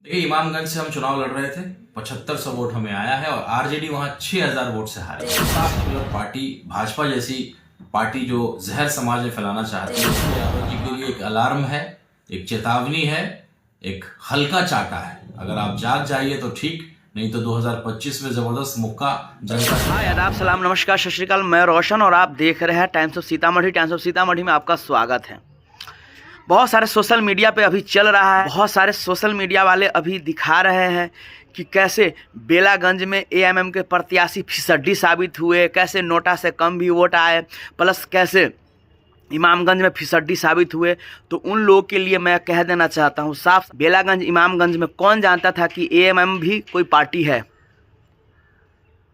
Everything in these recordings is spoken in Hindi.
देखिए, इमामगंज से हम चुनाव लड़ रहे थे। 7500 वोट हमें आया है और आरजेडी वहां 6000 वोट से हारे। सेकुलर पार्टी भाजपा जैसी पार्टी जो जहर समाज में फैलाना चाहती है, उसके यादव जी के लिए एक अलार्म है, एक चेतावनी है, एक हल्का चाटा है। अगर आप जाग जाइए तो ठीक, नहीं तो 2025 में जबरदस्त मुक्का जनता। हाय, आदाब, सलाम, नमस्कार, सत श्री अकाल। मैं रोशन और आप देख रहे हैं times of Sitamarhi. Times of Sitamarhi में आपका स्वागत है। बहुत सारे सोशल मीडिया पे अभी चल रहा है, बहुत सारे सोशल मीडिया वाले अभी दिखा रहे हैं कि कैसे बेलागंज में एएमएम के प्रत्याशी फिसड्डी साबित हुए, कैसे नोटा से कम भी वोट आए, प्लस कैसे इमामगंज में फिसड्डी साबित हुए। तो उन लोगों के लिए मैं कह देना चाहता हूँ साफ, बेलागंज इमामगंज में कौन जानता था कि एएमएम भी कोई पार्टी है।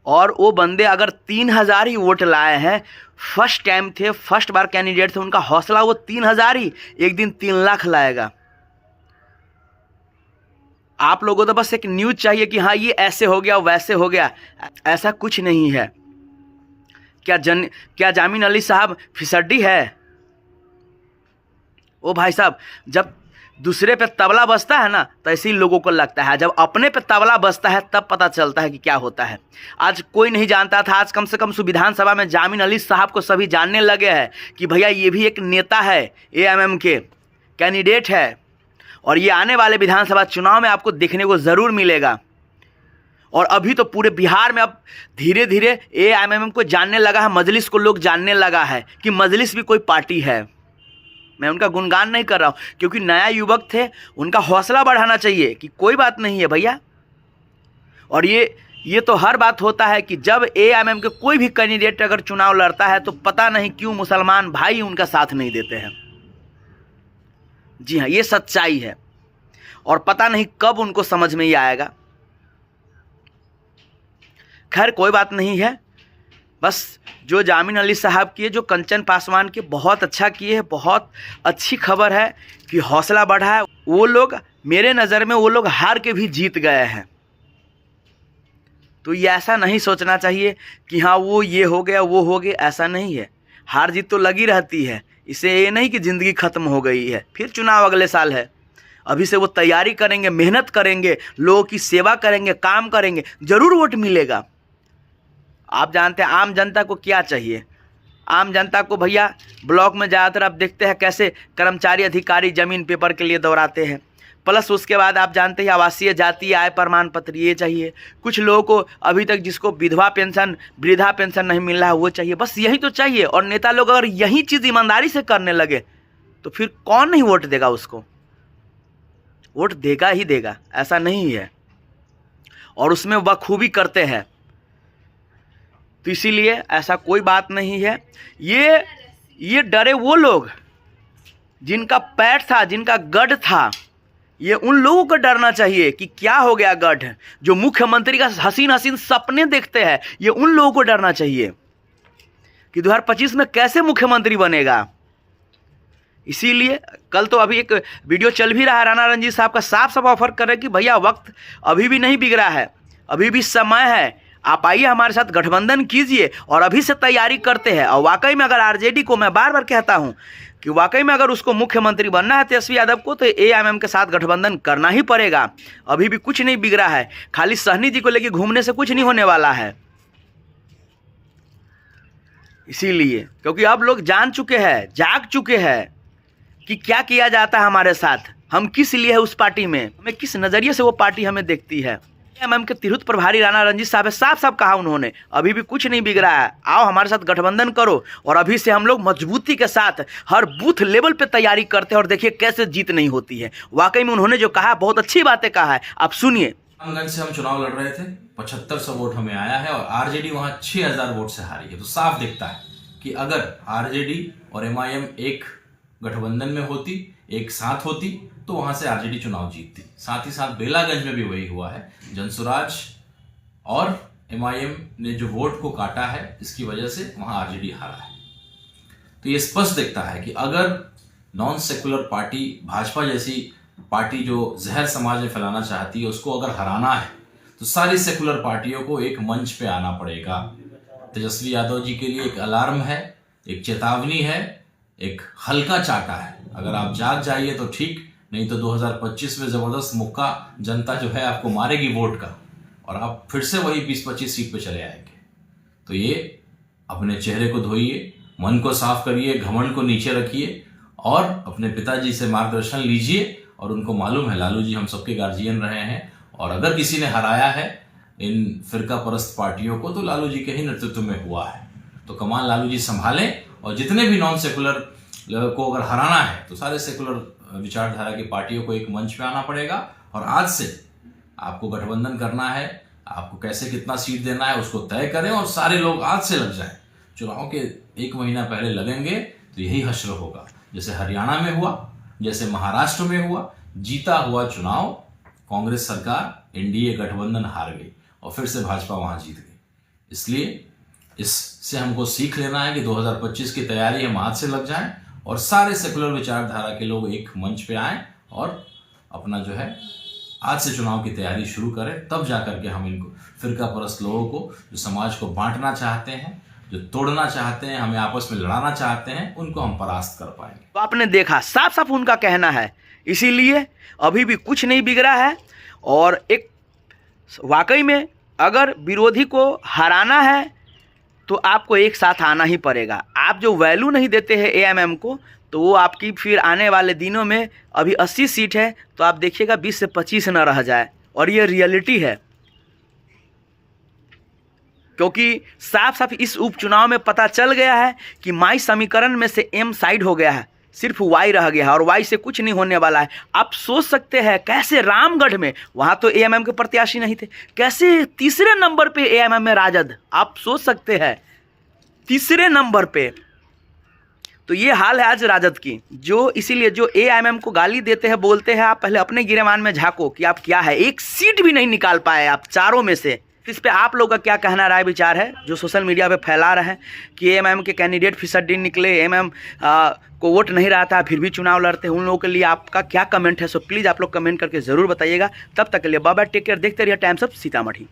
और वो बंदे अगर 3000 ही वोट लाए हैं, फर्स्ट टाइम थे, फर्स्ट बार कैंडिडेट थे, उनका हौसला वो 3000 ही, एक दिन 3 लाख लाएगा। आप लोगों को तो बस एक न्यूज़ चाहिए कि हाँ ये ऐसे हो गया वैसे हो गया, ऐसा कुछ नहीं है। क्या जामिन अली साहब फिसड्डी है? ओ भाई साहब, जब दूसरे पे तबला बजता है ना तो ऐसे ही लोगों को लगता है, जब अपने पे तबला बजता है तब पता चलता है कि क्या होता है। आज कोई नहीं जानता था, आज कम से कम विधानसभा में जामिन अली साहब को सभी जानने लगे हैं कि भैया ये भी एक नेता है, एएमएम के कैंडिडेट है, और ये आने वाले विधानसभा चुनाव में आपको देखने को ज़रूर मिलेगा। और अभी तो पूरे बिहार में अब धीरे धीरे एएमएम को जानने लगा है, मजलिस को लोग जानने लगा है कि मजलिस भी कोई पार्टी है। मैं उनका गुणगान नहीं कर रहा हूँ, क्योंकि नया युवक थे, उनका हौसला बढ़ाना चाहिए कि कोई बात नहीं है भैया। और ये तो हर बात होता है कि जब एएमएम के कोई भी कैंडिडेट अगर चुनाव लड़ता है तो पता नहीं क्यों मुसलमान भाई उनका साथ नहीं देते हैं। जी हाँ, ये सच्चाई है, और पता नहीं कब उनको समझ में ही आएगा। खैर कोई बात नहीं है, बस जो जामिन अली साहब किए, जो कंचन पासवान के बहुत अच्छा किए हैं, बहुत अच्छी खबर है कि हौसला बढ़ा है। वो लोग, मेरे नज़र में वो लोग हार के भी जीत गए हैं। तो ये ऐसा नहीं सोचना चाहिए कि हाँ वो ये हो गया वो हो गया, ऐसा नहीं है। हार जीत तो लगी रहती है, इसे ये नहीं कि ज़िंदगी ख़त्म हो गई है। फिर चुनाव अगले साल है, अभी से वो तैयारी करेंगे, मेहनत करेंगे, लोगों की सेवा करेंगे, काम करेंगे, ज़रूर वोट मिलेगा। आप जानते हैं आम जनता को क्या चाहिए। आम जनता को भैया ब्लॉक में ज़्यादातर आप देखते हैं कैसे कर्मचारी अधिकारी ज़मीन पेपर के लिए दौड़ाते हैं, प्लस उसके बाद आप जानते हैं आवासीय जातीय आय प्रमाण पत्र ये चाहिए। कुछ लोगों को अभी तक जिसको विधवा पेंशन, वृद्धा पेंशन नहीं मिल रहा है वो चाहिए, बस यही तो चाहिए। और नेता लोग अगर यही चीज़ ईमानदारी से करने लगे तो फिर कौन नहीं वोट देगा उसको? वोट देगा ही देगा, ऐसा नहीं है। और उसमें बखूबी करते हैं, तो इसीलिए ऐसा कोई बात नहीं है। ये डरे वो लोग जिनका पैठ था, जिनका गढ़ था, ये उन लोगों को डरना चाहिए कि क्या हो गया गढ़। जो मुख्यमंत्री का हसीन हसीन सपने देखते हैं, ये उन लोगों को डरना चाहिए कि 2025 में कैसे मुख्यमंत्री बनेगा। इसीलिए कल तो अभी एक वीडियो चल भी रहा है, राणा रणजीत साहब का साफ साफ ऑफर कर रहे कि भैया वक्त अभी भी नहीं बिगड़ा है, अभी भी समय है, आप आइए हमारे साथ गठबंधन कीजिए। और अभी से तैयारी करते हैं। और वाकई में अगर आरजेडी को, मैं बार बार कहता हूं कि वाकई में अगर उसको मुख्यमंत्री बनना है तेजस्वी यादव को, तो एएमएम के साथ गठबंधन करना ही पड़ेगा। अभी भी कुछ नहीं बिगड़ा है, खाली सहनी जी को लेकर घूमने से कुछ नहीं होने वाला है। इसीलिए क्योंकि अब लोग जान चुके हैं, जाग चुके हैं कि क्या किया जाता है हमारे साथ, हम किस लिए है उस पार्टी में, हमें किस नज़रिए से वो पार्टी हमें देखती है। एएमएम के तिरहुत प्रभारी राणा रणजीत साहब साफ साफ कहा उन्होंने, अभी भी कुछ नहीं बिगड़ा है, आओ हमारे साथ गठबंधन करो। और अभी से हम लोग मजबूती के साथ हर बूथ लेवल पे तैयारी करते हैं, और देखिए कैसे जीत नहीं होती है। वाकई में उन्होंने जो कहा बहुत अच्छी बातें कहा है, आप सुनिए। इमामगंज से हम चुनाव लड़ रहे थे। 7500 वोट हमें आया है और आरजेडी वहां 6000 वोट से हारी है। तो साफ दिखता है कि अगर आरजेडी और एमआईएम एक गठबंधन में होती, एक साथ होती, तो वहां से आरजेडी चुनाव जीतती। साथ ही साथ बेलागंज में भी वही हुआ है। जनसुराज और एमआईएम ने जो वोट को काटा है, इसकी वजह से वहां आरजेडी हारा है। तो ये स्पष्ट दिखता है कि अगर नॉन सेकुलर पार्टी भाजपा जैसी पार्टी जो जहर समाज में फैलाना चाहती है, उसको अगर हराना है तो सारी सेकुलर पार्टियों को एक मंच पे आना पड़ेगा। तेजस्वी यादव जी के लिए एक अलार्म है, एक चेतावनी है, एक हल्का चाटा है। अगर आप जाग जाइए तो ठीक, नहीं तो 2025 में जबरदस्त मुक्का जनता जो है आपको मारेगी वोट का, और आप फिर से वही 20-25 सीट पे चले आएंगे। तो ये अपने चेहरे को धोइए, मन को साफ करिए, घमंड को नीचे रखिए और अपने पिताजी से मार्गदर्शन लीजिए। और उनको मालूम है लालू जी हम सबके गार्जियन रहे हैं, और अगर किसी ने हराया है इन फिरका परस्त पार्टियों को तो लालू जी के ही नेतृत्व में हुआ है। तो कमान लालू जी संभालें, और जितने भी नॉन सेकुलर को अगर हराना है तो सारे सेकुलर विचारधारा की पार्टियों को एक मंच पे आना पड़ेगा। और आज से आपको गठबंधन करना है, आपको कैसे कितना सीट देना है उसको तय करें, और सारे लोग आज से लग जाएं। चुनाव के 1 महीना पहले लगेंगे तो यही हश्र होगा, जैसे हरियाणा में हुआ, जैसे महाराष्ट्र में हुआ। जीता हुआ चुनाव, कांग्रेस सरकार एनडीए गठबंधन हार गई और फिर से भाजपा वहां जीत गई। इसलिए इससे हमको सीख लेना है कि 2025 की तैयारी हम आज से लग जाएं और सारे सेकुलर विचारधारा के लोग एक मंच पे आएं और अपना जो है आज से चुनाव की तैयारी शुरू करें। तब जाकर के हम इनको फिरका परस्त लोगों को, जो समाज को बांटना चाहते हैं, जो तोड़ना चाहते हैं, हमें आपस में लड़ाना चाहते हैं, उनको हम परास्त कर पाएंगे। तो आपने देखा, साफ साफ उनका कहना है। इसीलिए अभी भी कुछ नहीं बिगड़ा है, और एक वाकई में अगर विरोधी को हराना है तो आपको एक साथ आना ही पड़ेगा। आप जो वैल्यू नहीं देते हैं एएमएम को, तो वो आपकी फिर आने वाले दिनों में, अभी 80 सीट है तो आप देखिएगा 20 से 25 न रह जाए, और ये रियलिटी है। क्योंकि साफ साफ इस उपचुनाव में पता चल गया है कि माई समीकरण में से एम साइड हो गया है, सिर्फ वाई रह गया है, और वाई से कुछ नहीं होने वाला है। आप सोच सकते हैं कैसे रामगढ़ में, वहाँ तो एएमएम के प्रत्याशी नहीं थे, कैसे तीसरे नंबर पे एएमएम में राजद, आप सोच सकते हैं तीसरे नंबर पे। तो ये हाल है आज राजद की। जो इसीलिए जो एएमएम को गाली देते हैं, बोलते हैं, आप पहले अपने गिरेबान में झांको कि आप क्या है। एक सीट भी नहीं निकाल पाए आप चारों में से। इस पे आप लोग का क्या कहना, राय विचार है, जो सोशल मीडिया पे फैला रहे हैं कि एएमएम के कैंडिडेट फिसड्डी निकले, एएमएम को वोट नहीं रहा था फिर भी चुनाव लड़ते हैं, उन लोगों के लिए आपका क्या कमेंट है? सो प्लीज़ आप लोग कमेंट करके ज़रूर बताइएगा। तब तक के लिए बाय बाय, टेक केयर, देखते रहिए टाइम्स ऑफ सीतामढ़ी।